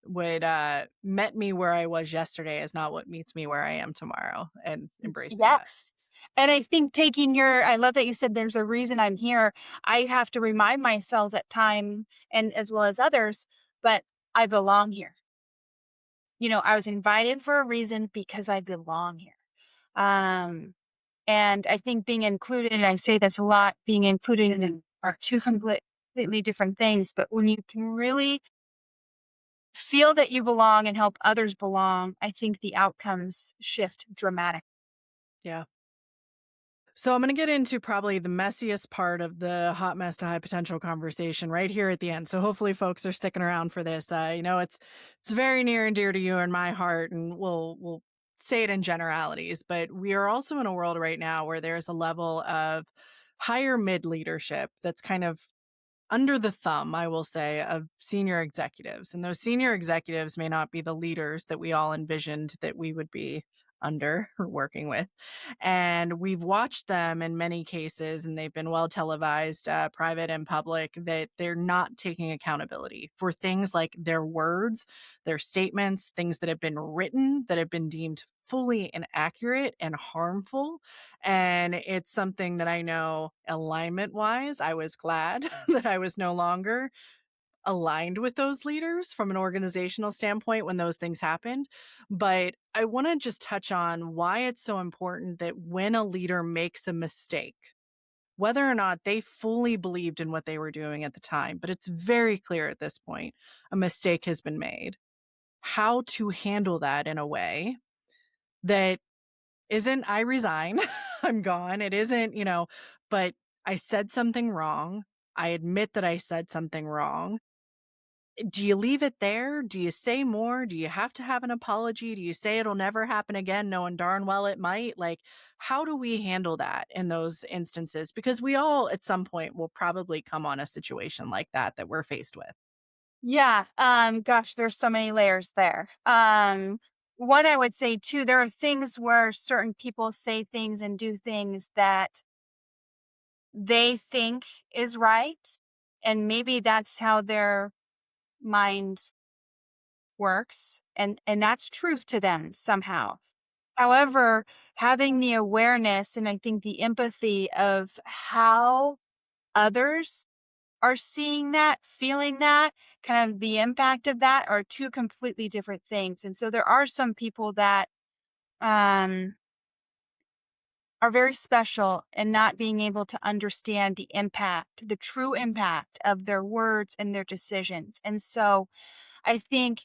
met me where I was yesterday is not what meets me where I am tomorrow, and embracing that. Yes. And I think I love that you said there's a reason I'm here. I have to remind myself at time and as well as others, but I belong here. I was invited for a reason because I belong here. Um, and I think being included, and I say this a lot, being included in are two completely different things. But when you can really feel that you belong and help others belong, I think the outcomes shift dramatically. Yeah. So I'm going to get into probably the messiest part of the hot mess to high potential conversation right here at the end. So hopefully folks are sticking around for this. It's very near and dear to you and my heart, and we'll say it in generalities, but we are also in a world right now where there's a level of higher mid leadership that's kind of under the thumb, I will say, of senior executives. And those senior executives may not be the leaders that we all envisioned that we would be under or working with. And we've watched them in many cases, and they've been well televised, private and public, that they're not taking accountability for things like their words, their statements, things that have been written that have been deemed fully inaccurate and harmful. And it's something that I know alignment wise, I was glad that I was no longer aligned with those leaders from an organizational standpoint when those things happened. But I want to just touch on why it's so important that when a leader makes a mistake, whether or not they fully believed in what they were doing at the time, but it's very clear at this point a mistake has been made, how to handle that in a way that isn't I resign, I'm gone. It isn't, but I said something wrong. I admit that I said something wrong. Do you leave it there? Do you say more? Do you have to have an apology? Do you say it'll never happen again, knowing darn well it might? Like, how do we handle that in those instances? Because we all at some point will probably come on a situation like that we're faced with. Yeah, gosh, there's so many layers there. One I would say too, there are things where certain people say things and do things that they think is right, and maybe that's how their mind works, and that's truth to them somehow. However, having the awareness and I think the empathy of how others are seeing that, feeling that, kind of the impact of that are two completely different things. And so there are some people that um, are very special in not being able to understand the impact, the true impact of their words and their decisions. And so I think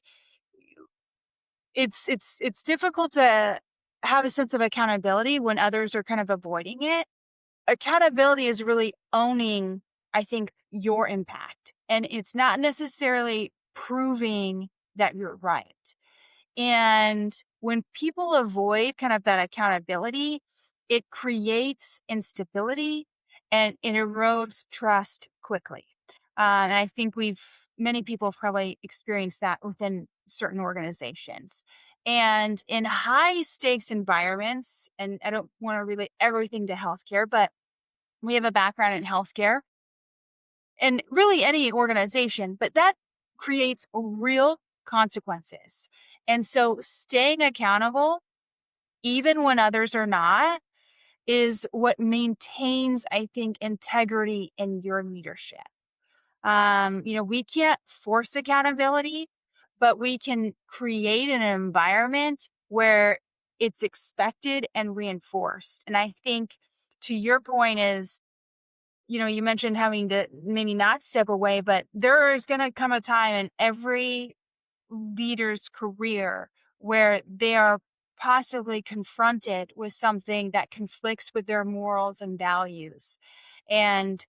it's difficult to have a sense of accountability when others are kind of avoiding it. Accountability is really owning, I think, your impact. And it's not necessarily proving that you're right. And when people avoid kind of that accountability, it creates instability and it erodes trust quickly. And I think many people have probably experienced that within certain organizations. And in high stakes environments, and I don't want to relate everything to healthcare, but we have a background in healthcare and really any organization, but that creates real consequences. And so staying accountable, even when others are not, is what maintains, I think, integrity in your leadership. We can't force accountability, but we can create an environment where it's expected and reinforced. And I think to your point is, you mentioned having to maybe not step away, but there is going to come a time in every leader's career where they are possibly confronted with something that conflicts with their morals and values. And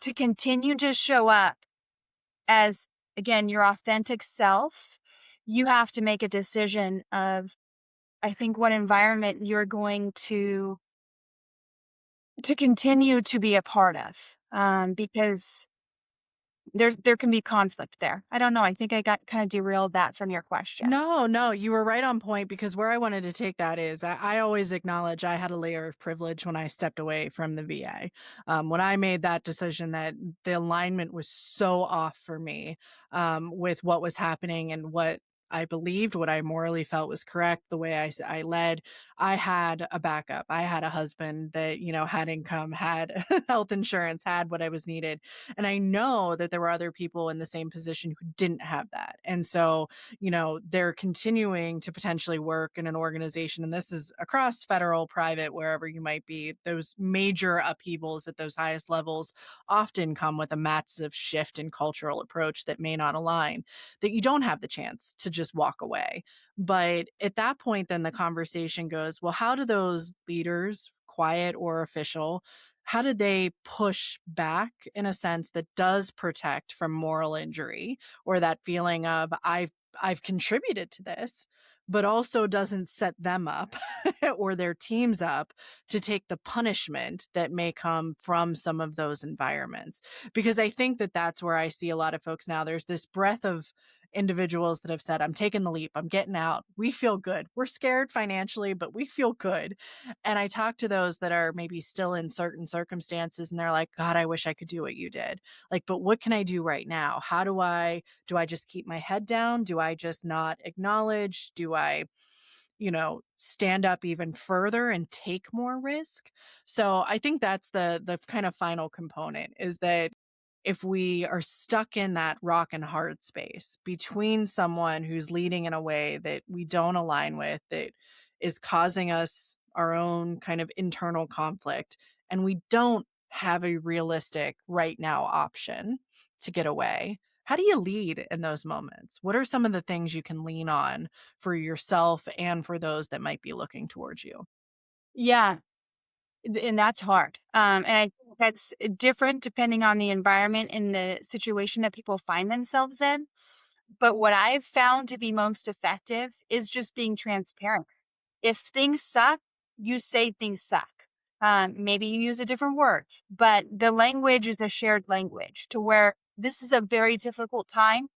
to continue to show up as, again, your authentic self, you have to make a decision of, I think, what environment you're going to continue to be a part of, because there can be conflict there. I don't know. I think I got kind of derailed that from your question. No, no, you were right on point because where I wanted to take that is I always acknowledge I had a layer of privilege when I stepped away from the VA. When I made that decision that the alignment was so off for me with what was happening and what I believed, what I morally felt was correct, the way I led, I had a backup. I had a husband that, had income, had health insurance, had what I was needed. And I know that there were other people in the same position who didn't have that. And so, they're continuing to potentially work in an organization, and this is across federal, private, wherever you might be. Those major upheavals at those highest levels often come with a massive shift in cultural approach that may not align, that you don't have the chance to just walk away. But at that point, then the conversation goes, well, how do those leaders, quiet or official, how did they push back in a sense that does protect from moral injury or that feeling of I've contributed to this, but also doesn't set them up or their teams up to take the punishment that may come from some of those environments. Because I think that that's where I see a lot of folks now. There's this breadth of individuals that have said, I'm taking the leap, I'm getting out. We feel good. We're scared financially, but we feel good. And I talk to those that are maybe still in certain circumstances and they're like, God, I wish I could do what you did. Like, but what can I do right now? How do I just keep my head down? Do I just not acknowledge? Do I, stand up even further and take more risk? So I think that's the kind of final component, is that if we are stuck in that rock and hard space between someone who's leading in a way that we don't align with, that is causing us our own kind of internal conflict, and we don't have a realistic right now option to get away, how do you lead in those moments? What are some of the things you can lean on for yourself and for those that might be looking towards you? Yeah, and that's hard. And I think that's different depending on the environment and the situation that people find themselves in. But what I've found to be most effective is just being transparent. If things suck, you say things suck. Maybe you use a different word, but the language is a shared language to where this is a very difficult time.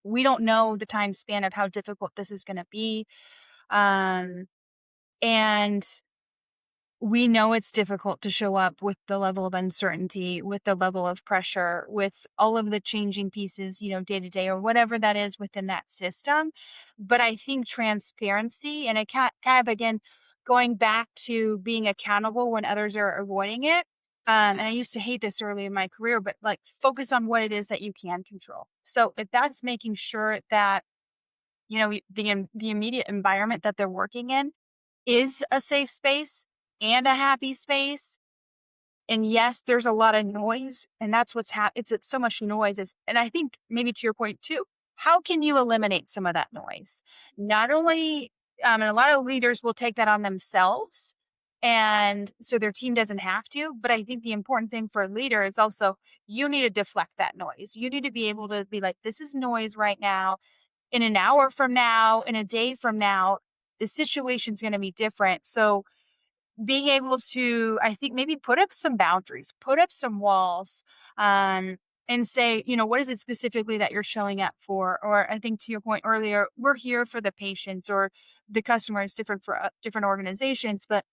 We don't know the time span of how difficult this is going to be. Um, and we know it's difficult to show up with the level of uncertainty, with the level of pressure, with all of the changing pieces, day to day or whatever that is within that system. But I think transparency and kind of again, going back to being accountable when others are avoiding it. And I used to hate this early in my career, but like focus on what it is that you can control. So if that's making sure that, the immediate environment that they're working in is a safe space and a happy space. And yes, there's a lot of noise, and that's what's it's so much noise and I think maybe to your point too, how can you eliminate some of that noise? Not only, and a lot of leaders will take that on themselves, and so their team doesn't have to, but I think the important thing for a leader is also you need to deflect that noise. You need to be able to be like, this is noise right now. In an hour from now, in a day from now, the situation's going to be different. So being able to, I think, maybe put up some boundaries, put up some walls, and say, what is it specifically that you're showing up for? Or I think to your point earlier, we're here for the patients or the customer is different for different organizations, but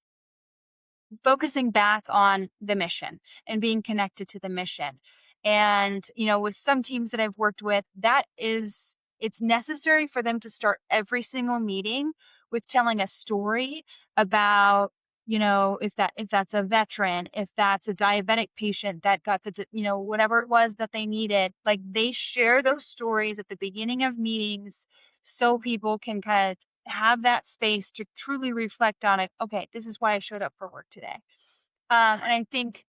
focusing back on the mission and being connected to the mission. And, with some teams that I've worked with, it's necessary for them to start every single meeting with telling a story about, if that's a veteran, if that's a diabetic patient that got whatever it was that they needed, like they share those stories at the beginning of meetings so people can kind of have that space to truly reflect on it. Okay, this is why I showed up for work today. And I think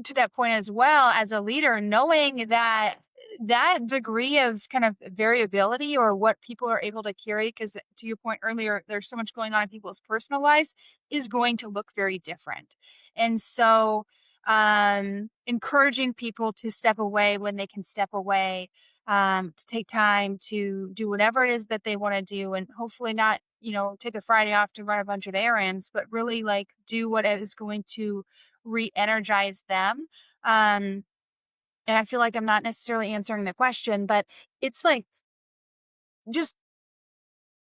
to that point as well, as a leader, knowing that that degree of kind of variability or what people are able to carry, because to your point earlier, there's so much going on in people's personal lives, is going to look very different. And so, encouraging people to step away when they can step away, to take time to do whatever it is that they want to do, and hopefully not, take a Friday off to run a bunch of errands, but really like do what is going to re-energize them. And I feel like I'm not necessarily answering the question, but it's like, just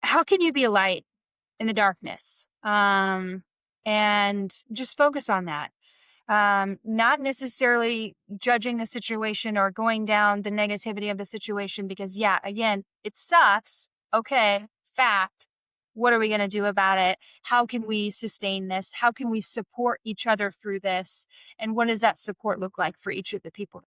how can you be a light in the darkness? And just focus on that. Not necessarily judging the situation or going down the negativity of the situation because, yeah, again, it sucks. Okay, fact. What are we going to do about it? How can we sustain this? How can we support each other through this? And what does that support look like for each of the people?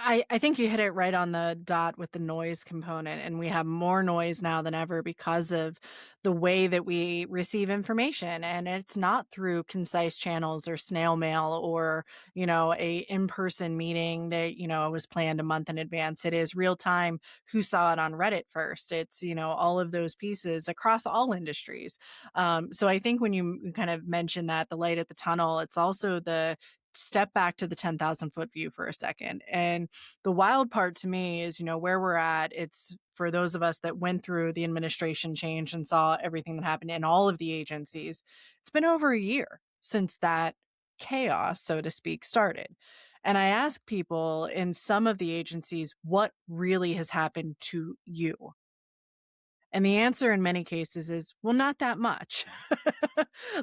I think you hit it right on the dot with the noise component, and we have more noise now than ever because of the way that we receive information, and it's not through concise channels or snail mail or, a in-person meeting that, was planned a month in advance. It is real time, who saw it on Reddit first. It's, all of those pieces across all industries. So I think when you kind of mention that, the light at the tunnel, it's also the step back to the 10,000-foot view for a second. And the wild part to me is, where we're at. It's for those of us that went through the administration change and saw everything that happened in all of the agencies. It's been over a year since that chaos, so to speak, started. And I ask people in some of the agencies, what really has happened to you? And the answer in many cases is, well, not that much.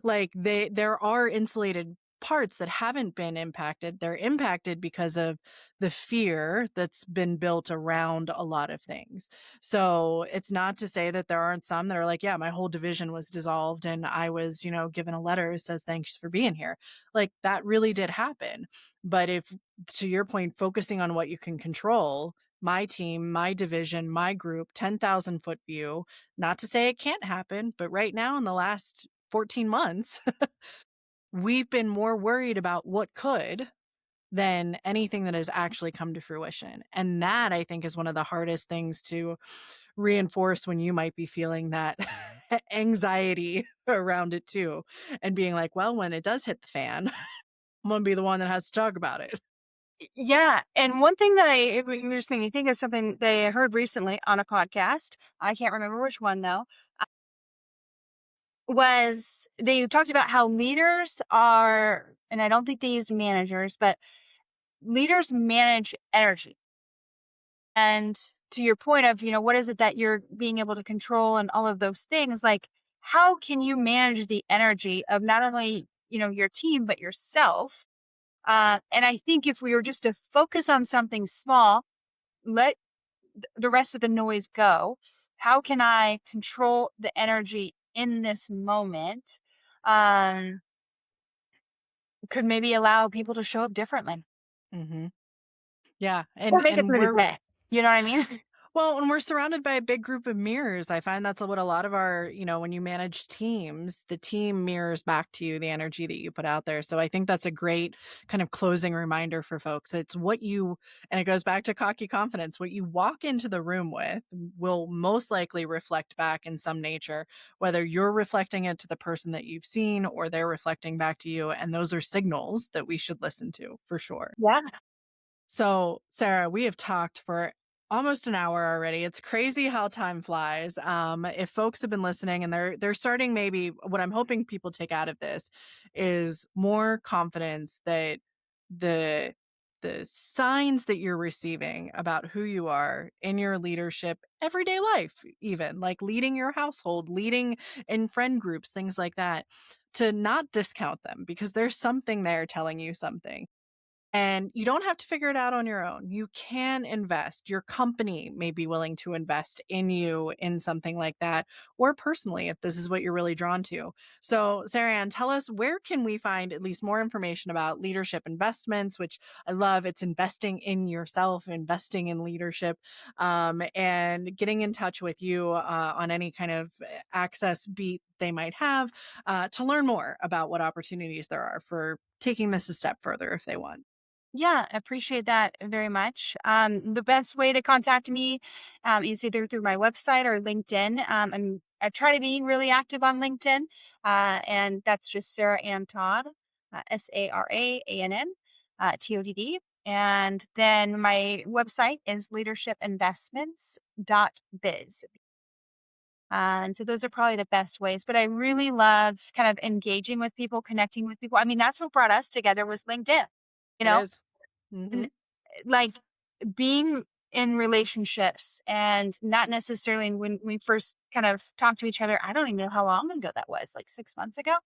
Like there are insulated parts that haven't been impacted. They're impacted because of the fear that's been built around a lot of things. So it's not to say that there aren't some that are like, yeah, my whole division was dissolved and I was, given a letter that says thanks for being here. Like that really did happen. But if, to your point, focusing on what you can control, my team, my division, my group, 10,000-foot view. Not to say it can't happen, but right now in the last 14 months, we've been more worried about what could than anything that has actually come to fruition. And that I think is one of the hardest things to reinforce when you might be feeling that anxiety around it too. And being like, well, when it does hit the fan, I'm going to be the one that has to talk about it. Yeah, and one thing that you just made me think of something that I heard recently on a podcast. I can't remember which one though. Was they talked about how leaders are, and I don't think they use managers, but leaders manage energy. And to your point of, what is it that you're being able to control and all of those things, like how can you manage the energy of not only, your team, but yourself? And I think if we were just to focus on something small, let the rest of the noise go. How can I control the energy in this moment? Um, could maybe allow people to show up differently Hmm. Yeah. or And, make it and through the we're, day. You know what I mean? Well, when we're surrounded by a big group of mirrors, I find that's what a lot of our, when you manage teams, the team mirrors back to you the energy that you put out there. So I think that's a great kind of closing reminder for folks. It's what you, and it goes back to cocky confidence, what you walk into the room with will most likely reflect back in some nature, whether you're reflecting it to the person that you've seen or they're reflecting back to you. And those are signals that we should listen to for sure. Yeah. So, Sarah, we have talked for almost an hour already. It's crazy how time flies. If folks have been listening and they're starting, maybe what I'm hoping people take out of this is more confidence that the the signs that you're receiving about who you are in your leadership, everyday life, even like leading your household, leading in friend groups, things like that, to not discount them because there's something there telling you something. And you don't have to figure it out on your own. You can invest. Your company may be willing to invest in you in something like that, or personally, if this is what you're really drawn to. So, Sarah Ann, tell us, where can we find at least more information about leadership investments, which I love. It's investing in yourself, investing in leadership, and getting in touch with you on any kind of access beat they might have to learn more about what opportunities there are for taking this a step further if they want. Yeah, appreciate that very much. The best way to contact me is either through my website or LinkedIn. I try to be really active on LinkedIn, and that's just Sara Ann Todd, SaraAnn, TODD. And then my website is leadershipinvestments.biz. And so those are probably the best ways. But I really love kind of engaging with people, connecting with people. I mean, that's what brought us together was LinkedIn. You It know, is. Mhm. and like being in relationships and not necessarily when we first kind of talked to each other, I don't even know how long ago that was, like 6 months ago.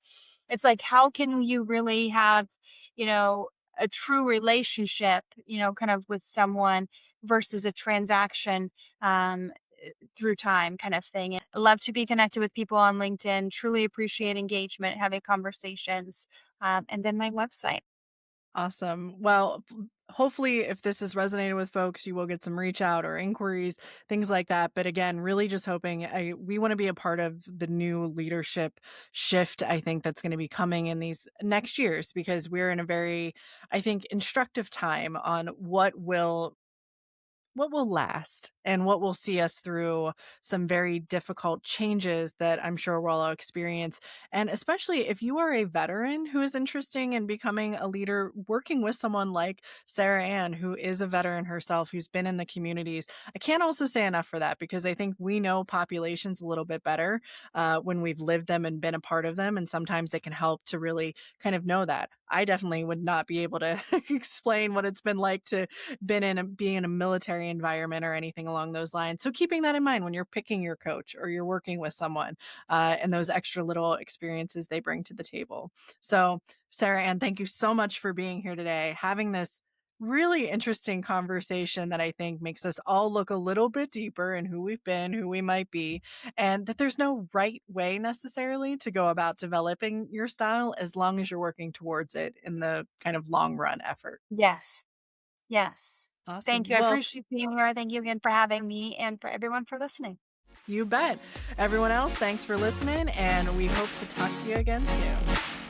It's like, how can you really have, you know, a true relationship, kind of with someone versus a transaction through time kind of thing. I love to be connected with people on LinkedIn, truly appreciate engagement, having conversations, and then my website. Awesome. Well, hopefully, if this has resonated with folks, you will get some reach out or inquiries, things like that. But again, really just hoping we want to be a part of the new leadership shift, I think, that's going to be coming in these next years because we're in a very, I think, instructive time on what will what will last and what will see us through some very difficult changes that I'm sure we'll all experience. And especially if you are a veteran who is interested in becoming a leader, working with someone like Sara Ann, who is a veteran herself, who's been in the communities. I can't also say enough for that because I think we know populations a little bit better when we've lived them and been a part of them. And sometimes it can help to really kind of know that. I definitely would not be able to explain what it's been like to being in a military environment or anything along those lines. So keeping that in mind when you're picking your coach or you're working with someone, and those extra little experiences they bring to the table. So Sara Ann, thank you so much for being here today, having this really interesting conversation that I think makes us all look a little bit deeper in who we've been, who we might be, and that there's no right way necessarily to go about developing your style as long as you're working towards it in the kind of long run effort. Yes. Yes. Thank Awesome. you. I Well, appreciate being here. Thank you again for having me and for everyone for listening. you bet. Everyone else, thanks for listening, and we hope to talk to you again soon.